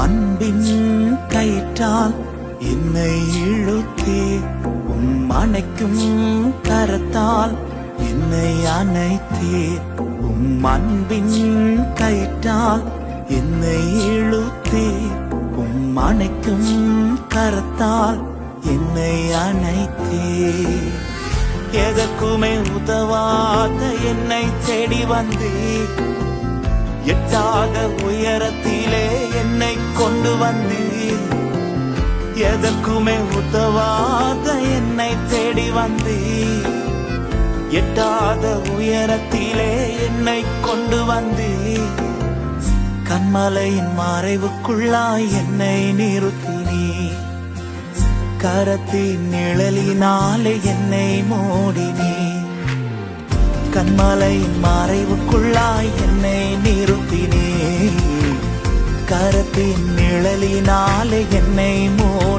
அன்பின் கயிற்றால் என்னை இழுத்தே, அணைக்கும் கரத்தால் என்னை அணைத்தே. அன்பின் கயிற்றால் என்னை இழுத்தே, அணைக்கும் கரத்தால் என்னை அணைத்தே. எதற்குமே உதவாத என்னை தேடி வந்தே, எட்டாத உயரத்திலே என்னை கொண்டு வந்தீர். எதற்குமே உதவாத என்னை தேடி வந்தீர், எட்டாத உயரத்திலே என்னை கொண்டு வந்தீர். கண்மலையின் மறைவுக்குள்ளாய் என்னை நிறுத்தினீர், கரத்தின் நிழலினாலே என்னை மூடினீர். கண்மலையின் மறைவுக்குள்ளாய் என்னை நிறுத்தினீர், கரத்தின் நிழலினாலே என்னை மூடினீர்.